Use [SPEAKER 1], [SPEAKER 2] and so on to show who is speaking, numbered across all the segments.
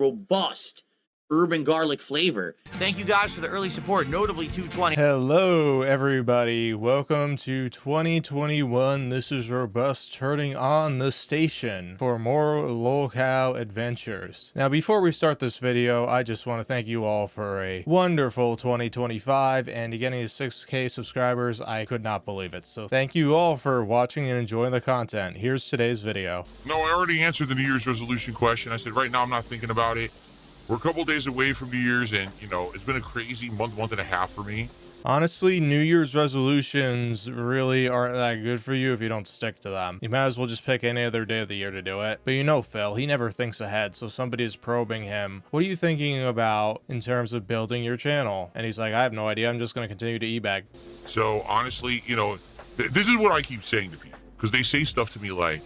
[SPEAKER 1] robust urban garlic flavor. Thank you guys for the early support, notably 220.
[SPEAKER 2] Hello everybody, welcome to 2021. This is Robust turning on the station for more locale adventures. Now before we start this video, I just want to thank you all for a wonderful 2025 and getting to 6K subscribers. I could not believe it. So thank you all for watching and enjoying the content. Here's today's video.
[SPEAKER 3] No, I already answered the New Year's resolution question. I said right now I'm not thinking about it. We're a couple days away from New Year's, and you know, it's been a crazy month and a half for me.
[SPEAKER 2] Honestly, New Year's resolutions really aren't that good for you if you don't stick to them. You might as well just pick any other day of the year to do it. But you know Phil, he never thinks ahead, so somebody is probing him. What are you thinking about in terms of building your channel? And he's like, I have no idea, I'm just going to continue to e-bag.
[SPEAKER 3] So honestly, you know, this is what I keep saying to people, because they say stuff to me like,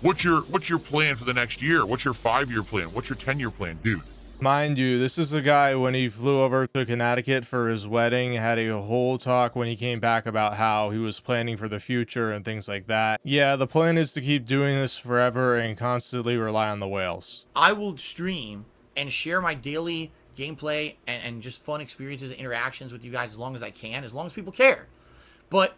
[SPEAKER 3] what's your plan for the next year? What's your 5-year plan? What's your 10-year plan? Dude.
[SPEAKER 2] Mind you, this is a guy when he flew over to Connecticut for his wedding, had a whole talk when he came back about how he was planning for the future and things like that. Yeah, the plan is to keep doing this forever and constantly rely on the whales.
[SPEAKER 1] I will stream and share my daily gameplay and just fun experiences and interactions with you guys as long as I can, as long as people care. But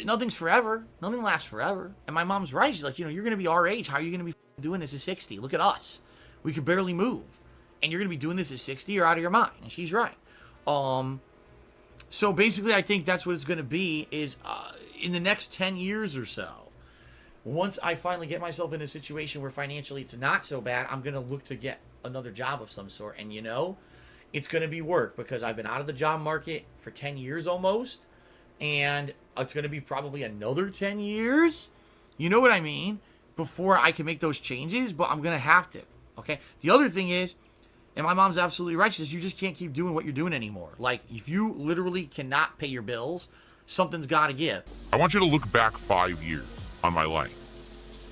[SPEAKER 1] nothing's forever. Nothing lasts forever. And my mom's right. She's like, you know, you're going to be our age. How are you going to be doing this at 60? Look at us. We could barely move. And you're going to be doing this at 60? You're out of your mind. And she's right. So basically, I think that's what it's going to be is in the next 10 years or so, once I finally get myself in a situation where financially it's not so bad, I'm going to look to get another job of some sort. And, you know, it's going to be work because I've been out of the job market for 10 years almost. And it's going to be probably another 10 years. You know what I mean? Before I can make those changes, but I'm going to have to. Okay. The other thing is, and my mom's absolutely right, she says you just can't keep doing what you're doing anymore. Like, if you literally cannot pay your bills, something's got to give.
[SPEAKER 3] I want you to look back 5 years on my life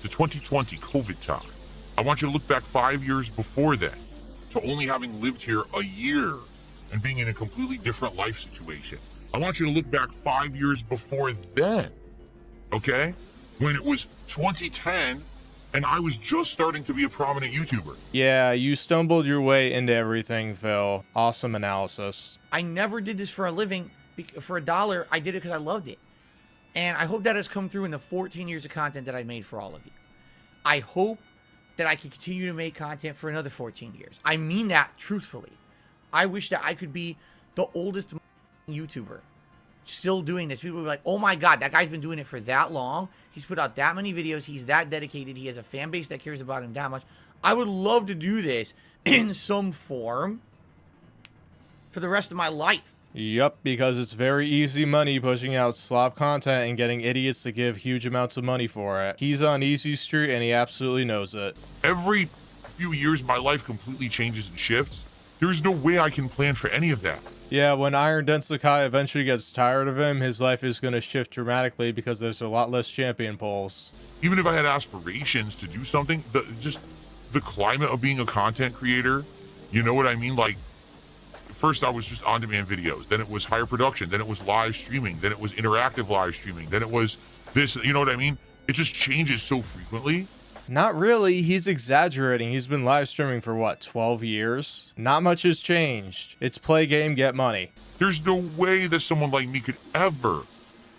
[SPEAKER 3] to 2020 COVID time. I want you to look back 5 years before then to only having lived here a year and being in a completely different life situation. I want you to look back 5 years before then, okay? When it was 2010 and I was just starting to be a prominent YouTuber.
[SPEAKER 2] Yeah, you stumbled your way into everything, Phil. Awesome analysis.
[SPEAKER 1] I never did this for a living. For $1, I did it because I loved it. And I hope that has come through in the 14 years of content that I made for all of you. I hope that I can continue to make content for another 14 years. I mean that truthfully. I wish that I could be the oldest YouTuber still doing this. People will be like, oh my god, that guy's been doing it for that long. He's put out that many videos. He's that dedicated. He has a fan base that cares about him that much. I would love to do this in some form for the rest of my life.
[SPEAKER 2] Yup, because it's very easy money pushing out slop content and getting idiots to give huge amounts of money for it. He's on easy street and he absolutely knows it.
[SPEAKER 3] Every few years my life completely changes and shifts. There's no way I can plan for any of that.
[SPEAKER 2] Yeah, when Iron Densakai eventually gets tired of him, his life is going to shift dramatically because there's a lot less champion polls.
[SPEAKER 3] Even if I had aspirations to do something, just the climate of being a content creator, you know what I mean? Like, first I was just on-demand videos, then it was higher production, then it was live streaming, then it was interactive live streaming, then it was this, you know what I mean? It just changes so frequently.
[SPEAKER 2] Not really, he's exaggerating. He's been live streaming for what, 12 years? Not much has changed. It's play game, get money.
[SPEAKER 3] There's no way that someone like me could ever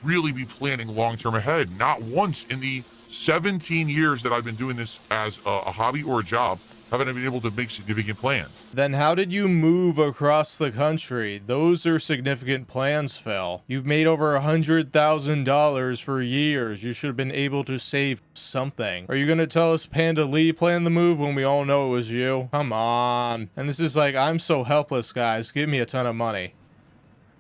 [SPEAKER 3] really be planning long-term ahead. Not once in the 17 years that I've been doing this as a hobby or a job haven't I been able to make significant plans.
[SPEAKER 2] Then how did you move across the country? Those are significant plans, Phil. You've made over $100,000 for years. You should have been able to save something. Are you gonna tell us Panda Lee planned the move when we all know it was you? Come on. And this is like, I'm so helpless, guys. Give me a ton of money.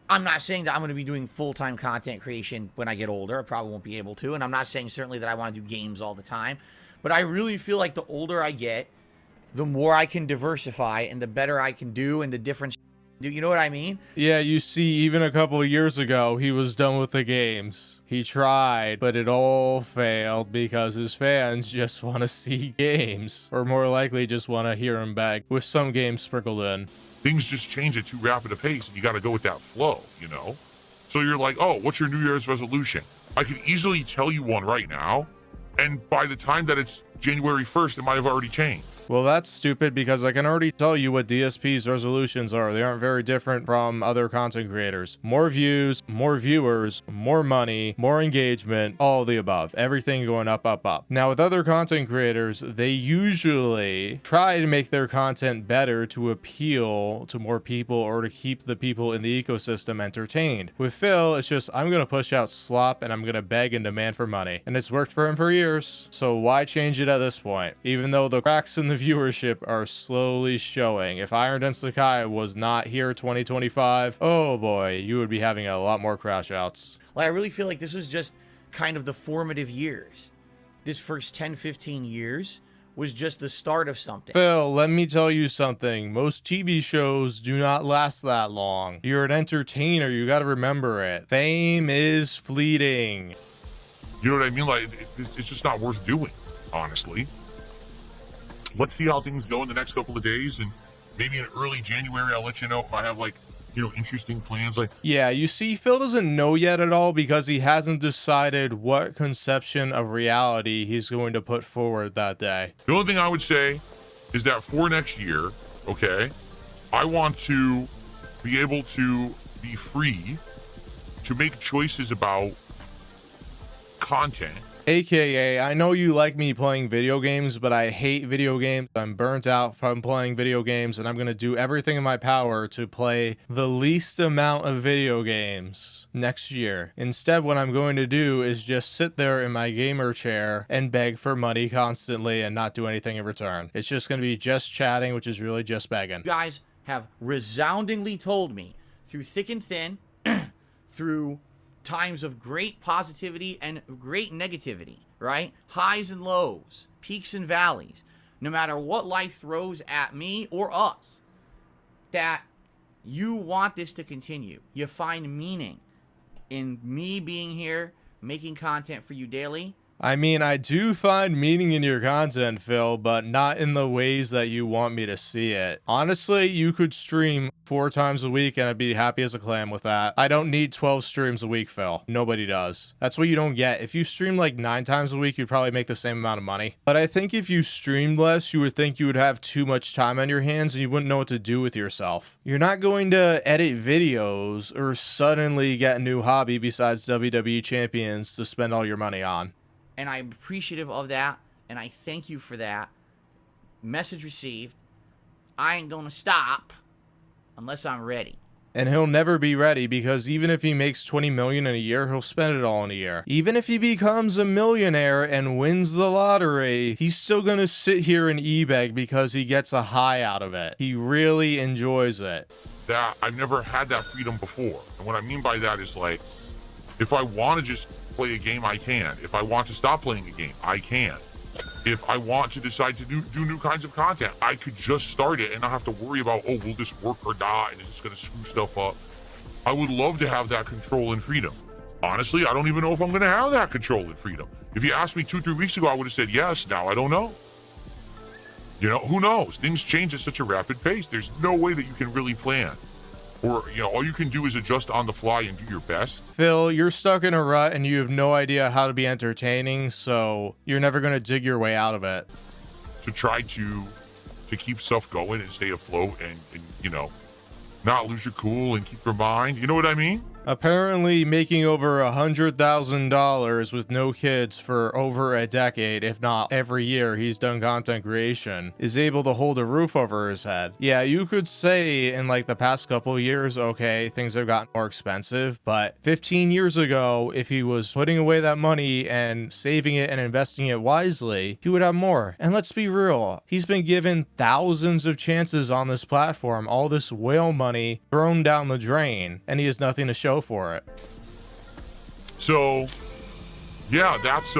[SPEAKER 1] I'm not saying that I'm going to be doing full-time content creation when I get older. I probably won't be able to. And I'm not saying certainly that I want to do games all the time. But I really feel like the older I get, the more I can diversify and the better I can do and the different do. You know what I mean?
[SPEAKER 2] Yeah, you see, even a couple of years ago, he was done with the games. He tried, but it all failed because his fans just want to see games. Or more likely, just want to hear him beg, with some games sprinkled in.
[SPEAKER 3] Things just change at too rapid a pace, and you got to go with that flow, you know? So you're like, oh, what's your New Year's resolution? I could easily tell you one right now, and by the time that it's January 1st, it might have already changed.
[SPEAKER 2] Well, that's stupid because I can already tell you what DSP's resolutions are. They aren't very different from other content creators. More views, more viewers, more money, more engagement, all of the above. Everything going up, up, up. Now, with other content creators, they usually try to make their content better to appeal to more people or to keep the people in the ecosystem entertained. With Phil, it's just, I'm going to push out slop and I'm going to beg and demand for money. And it's worked for him for years. So why change it at this point? Even though the cracks in the viewership are slowly showing. If Iron Den Sakai was not here 2025, oh boy, you would be having a lot more crash outs.
[SPEAKER 1] Like, I really feel like this was just kind of the formative years. This first 10, 15 years was just the start of something.
[SPEAKER 2] Phil, let me tell you something. Most TV shows do not last that long. You're an entertainer. You got to remember it. Fame is fleeting.
[SPEAKER 3] You know what I mean? Like, it's just not worth doing, honestly. Let's see how things go in the next couple of days, and maybe in early January, I'll let you know if I have, like, you know, interesting plans. Like,
[SPEAKER 2] yeah, you see, Phil doesn't know yet at all because he hasn't decided what conception of reality he's going to put forward that day.
[SPEAKER 3] The only thing I would say is that for next year, okay, I want to be able to be free to make choices about content.
[SPEAKER 2] AKA, I know you like me playing video games, but I hate video games. I'm burnt out from playing video games, and I'm going to do everything in my power to play the least amount of video games next year. Instead, what I'm going to do is just sit there in my gamer chair and beg for money constantly and not do anything in return. It's just going to be just chatting, which is really just begging.
[SPEAKER 1] You guys have resoundingly told me through thick and thin, through times of great positivity and great negativity, right? Highs and lows, peaks and valleys, no matter what life throws at me or us, that you want this to continue. You find meaning in me being here, making content for you daily.
[SPEAKER 2] I mean, I do find meaning in your content, Phil, but not in the ways that you want me to see it. Honestly, you could stream 4 times a week and I'd be happy as a clam with that. I don't need 12 streams a week, Phil. Nobody does. That's what you don't get. If you stream like 9 times a week, you'd probably make the same amount of money. But I think if you streamed less, you would think you would have too much time on your hands and you wouldn't know what to do with yourself. You're not going to edit videos or suddenly get a new hobby besides WWE champions to spend all your money on.
[SPEAKER 1] And I'm appreciative of that, and I thank you for that. Message received. I ain't gonna stop unless I'm ready.
[SPEAKER 2] And he'll never be ready because even if he makes 20 million in a year, he'll spend it all in a year. Even if he becomes a millionaire and wins the lottery, he's still gonna sit here and e-beg because he gets a high out of it. He really enjoys it.
[SPEAKER 3] That I've never had that freedom before. And what I mean by that is, like, if I want to just play a game, I can. If I want to stop playing a game, I can. If I want to decide to do new kinds of content, I could just start it and not have to worry about, oh, will this work or not, and is this going to screw stuff up? I would love to have that control and freedom. Honestly, I don't even know if I'm going to have that control and freedom. If you asked me 2-3 weeks ago, I would have said yes. Now I don't know. You know, who knows? Things change at such a rapid pace. There's no way that you can really plan. Or, you know, all you can do is adjust on the fly and do your best.
[SPEAKER 2] Phil, you're stuck in a rut and you have no idea how to be entertaining, so you're never going to dig your way out of it.
[SPEAKER 3] To try to keep stuff going and stay afloat and, you know, not lose your cool and keep your mind. You know what I mean?
[SPEAKER 2] Apparently making over $100,000 with no kids for over a decade, if not every year he's done content creation, is able to hold a roof over his head. Yeah, you could say in like the past couple of years, okay, things have gotten more expensive, but 15 years ago, if he was putting away that money and saving it and investing it wisely, he would have more. And let's be real, he's been given thousands of chances on this platform, all this whale money thrown down the drain, and he has nothing to show for it.
[SPEAKER 3] So yeah, that's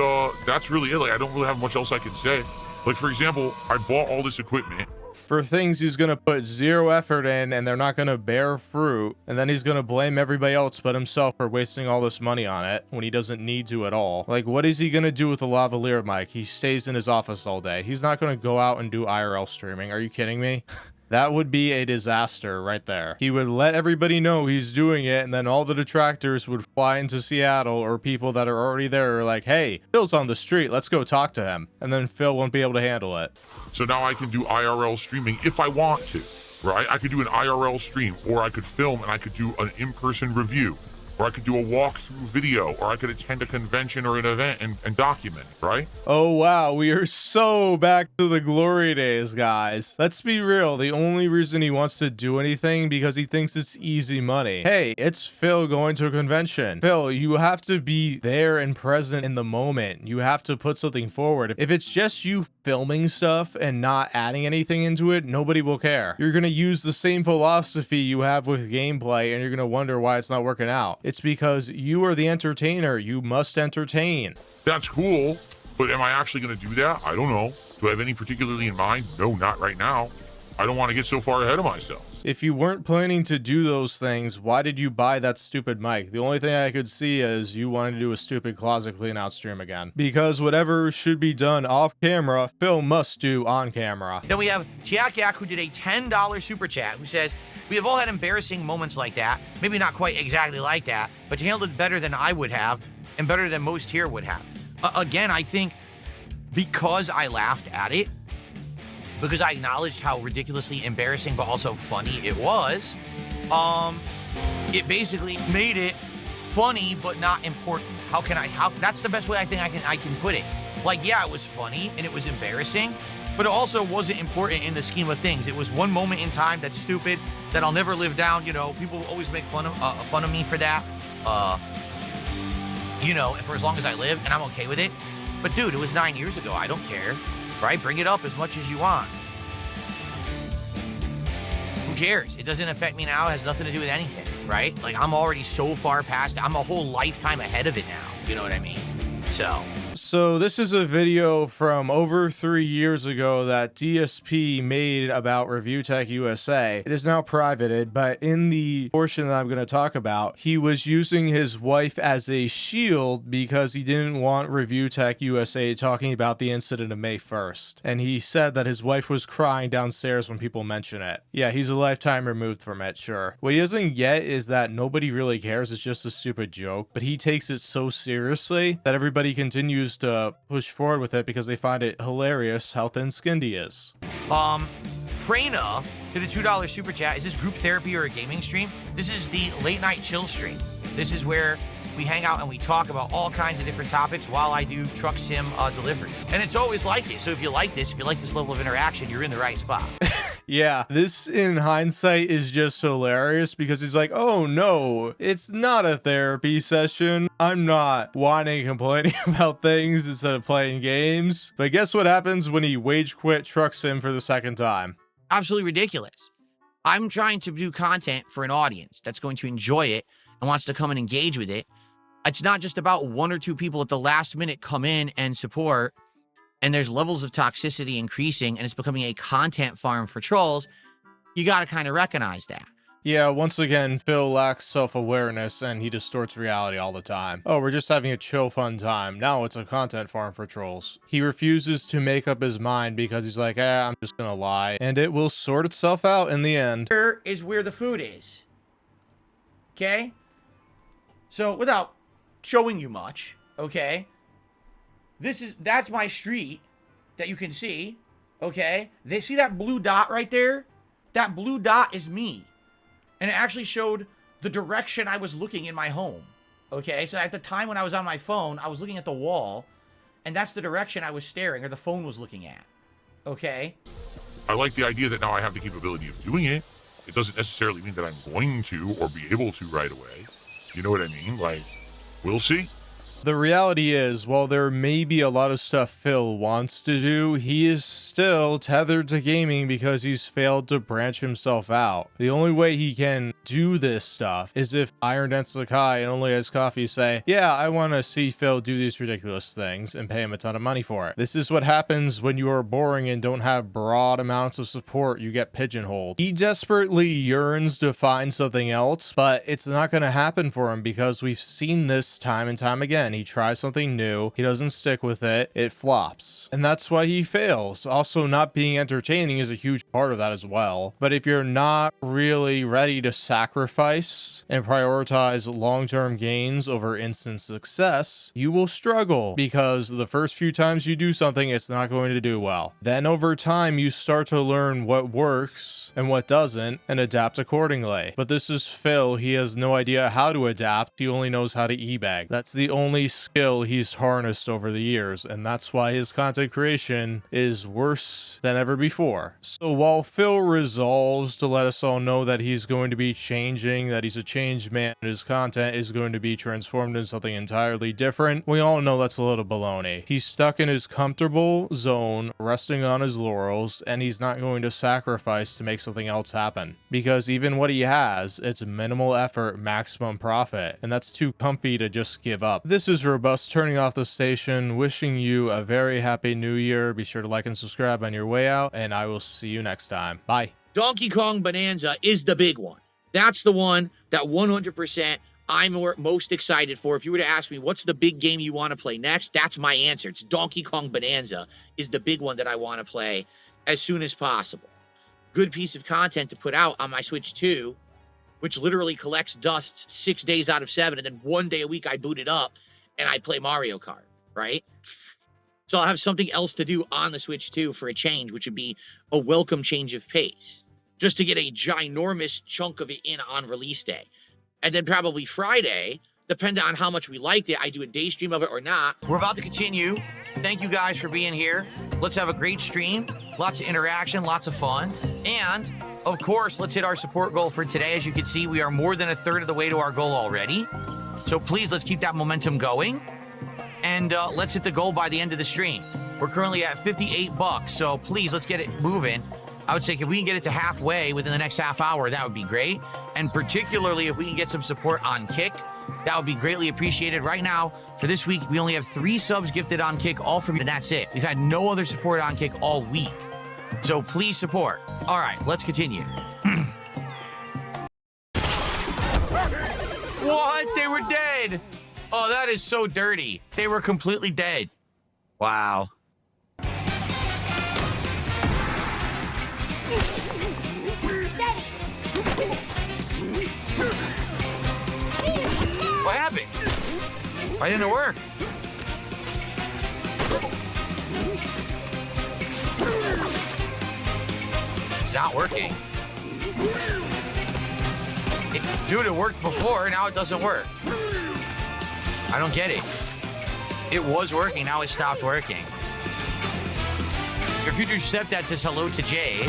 [SPEAKER 3] really it. Like, I don't really have much else I can say. Like, for example, I bought all this equipment
[SPEAKER 2] for things he's gonna put zero effort in and they're not gonna bear fruit, and then he's gonna blame everybody else but himself for wasting all this money on it when he doesn't need to at all. Like, what is he gonna do with the lavalier mic? He stays in his office all day. He's not gonna go out and do IRL streaming. Are you kidding me? That would be a disaster right there. He would let everybody know he's doing it, and then all the detractors would fly into Seattle, or people that are already there are like, hey, Phil's on the street, let's go talk to him. And then Phil won't be able to handle it.
[SPEAKER 3] So now I can do IRL streaming if I want to, right? I could do an IRL stream, or I could film and I could do an in-person review, or I could do a walkthrough video, or I could attend a convention or an event and document it, right?
[SPEAKER 2] Oh wow, we are so back to the glory days, guys. Let's be real, the only reason he wants to do anything because he thinks it's easy money. Hey, it's Phil going to a convention. Phil, you have to be there and present in the moment. You have to put something forward. If it's just you filming stuff and not adding anything into it, nobody will care. You're gonna use the same philosophy you have with gameplay, and you're gonna wonder why it's not working out. It's because you are the entertainer. You must entertain.
[SPEAKER 3] That's cool, but am I actually going to do that? I don't know. Do I have any particularly in mind? No, not right now. I don't want to get so far ahead of myself.
[SPEAKER 2] If you weren't planning to do those things, why did you buy that stupid mic? The only thing I could see is you wanted to do a stupid closet clean out stream again. Because whatever should be done off camera, Phil must do on camera.
[SPEAKER 1] Then we have Tiak Yak, who did a $10 super chat, who says, we have all had embarrassing moments like that. Maybe not quite exactly like that, but you handled it better than I would have, and better than most here would have. Again, I think because I laughed at it, because I acknowledged how ridiculously embarrassing but also funny it was, it basically made it funny but not important. How that's the best way I think I can put it. Like, yeah, it was funny and it was embarrassing, but it also wasn't important in the scheme of things. It was one moment in time that's stupid, that I'll never live down. You know, people always make fun of me for that. You know, for as long as I live, and I'm okay with it. But dude, it was 9 years ago. I don't care, right? Bring it up as much as you want. Who cares? It doesn't affect me now. It has nothing to do with anything, right? Like, I'm already so far past it. I'm a whole lifetime ahead of it now. You know what I mean? So
[SPEAKER 2] this is a video from over 3 years ago that DSP made about Review Tech USA. It is now privated, but in the portion that I'm going to talk about, he was using his wife as a shield because he didn't want Review Tech USA talking about the incident of May 1st. And he said that his wife was crying downstairs when people mention it. Yeah, he's a lifetime removed from it, sure. What he doesn't get is that nobody really cares. It's just a stupid joke, but he takes it so seriously that everybody continues to push forward with it because they find it hilarious how thin-skinned he is.
[SPEAKER 1] Prana did a $2 super chat. Is this group therapy or a gaming stream? This is the late night chill stream. This is where we hang out and we talk about all kinds of different topics while I do truck sim deliveries. And it's always like it. So if you like this level of interaction, you're in the right spot.
[SPEAKER 2] Yeah, this in hindsight is just hilarious because he's like, oh no, it's not a therapy session. I'm not whining and complaining about things instead of playing games. But guess what happens when he wage quit truck sim for the second time?
[SPEAKER 1] Absolutely ridiculous. I'm trying to do content for an audience that's going to enjoy it and wants to come and engage with it. It's not just about one or two people at the last minute come in and support, and there's levels of toxicity increasing and it's becoming a content farm for trolls. You got to kind of recognize that.
[SPEAKER 2] Yeah, once again, Phil lacks self-awareness and he distorts reality all the time. Oh, we're just having a chill, fun time. Now it's a content farm for trolls. He refuses to make up his mind because he's like, I'm just gonna lie. And it will sort itself out in the end.
[SPEAKER 1] Here is where the food is. Okay? So, without showing you much, okay? That's my street that you can see, okay? They see that blue dot right there? That blue dot is me. And it actually showed the direction I was looking in my home, okay? So at the time when I was on my phone, I was looking at the wall, and that's the direction I was staring, or the phone was looking at, okay?
[SPEAKER 3] I like the idea that now I have the capability of doing it. It doesn't necessarily mean that I'm going to or be able to right away. You know what I mean? Like, we'll see.
[SPEAKER 2] The reality is, while there may be a lot of stuff Phil wants to do, he is still tethered to gaming because he's failed to branch himself out. The only way he can do this stuff is if Iron Dance Sakai and Only Ice Coffee say, yeah, I want to see Phil do these ridiculous things and pay him a ton of money for it. This is what happens when you are boring and don't have broad amounts of support. You get pigeonholed. He desperately yearns to find something else, but it's not going to happen for him because we've seen this time and time again. again. He tries something new. He doesn't stick with it. It flops. And that's why he fails. Also, not being entertaining is a huge part of that as well. But if you're not really ready to sacrifice and prioritize long-term gains over instant success, you will struggle because the first few times you do something, it's not going to do well. Then over time, you start to learn what works and what doesn't and adapt accordingly. But this is Phil. He has no idea how to adapt. He only knows how to e-bag. That's the only skill he's harnessed over the years, and that's why his content creation is worse than ever before. So while Phil resolves to let us all know that he's going to be changing, that he's a changed man, his content is going to be transformed into something entirely different, we all know that's a little baloney. He's stuck in his comfortable zone, resting on his laurels, and he's not going to sacrifice to make something else happen. Because even what he has, it's minimal effort, maximum profit, and that's too comfy to just give up. This is Robust turning off the station, wishing you a very happy new year. Be sure to like and subscribe on your way out, and I will see you next time. Bye.
[SPEAKER 1] Donkey Kong Bonanza is the big one. That's the one that 100% I'm most excited for. If you were to ask me, what's the big game you want to play next? That's my answer. It's Donkey Kong Bonanza is the big one that I want to play as soon as possible. Good piece of content to put out on my Switch 2, which literally collects dusts 6 days out of 7, and then 1 day a week I boot it up and I play Mario Kart, right? So I'll have something else to do on the Switch 2 for a change, which would be a welcome change of pace, just to get a ginormous chunk of it in on release day. And then probably Friday, depending on how much we liked it, I do a day stream of it or not. We're about to continue. Thank you guys for being here. Let's have a great stream. Lots of interaction, lots of fun. And, of course, let's hit our support goal for today. As you can see, we are more than a third of the way to our goal already. So please, let's keep that momentum going. And let's hit the goal by the end of the stream. We're currently at $58, so please, let's get it moving. I would say if we can get it to halfway within the next half hour, that would be great. And particularly if we can get some support on Kick, that would be greatly appreciated. Right now, for this week, we only have 3 subs gifted on Kick, all from you, and that's it. We've had no other support on Kick all week. So please support. All right, let's continue. What? They were dead. Oh, that is so dirty. They were completely dead. Wow. What happened? Why didn't it work? It's not working. Dude, it worked before, now it doesn't work. I don't get it. It was working, now it stopped working. Your future stepdad says hello to Jay.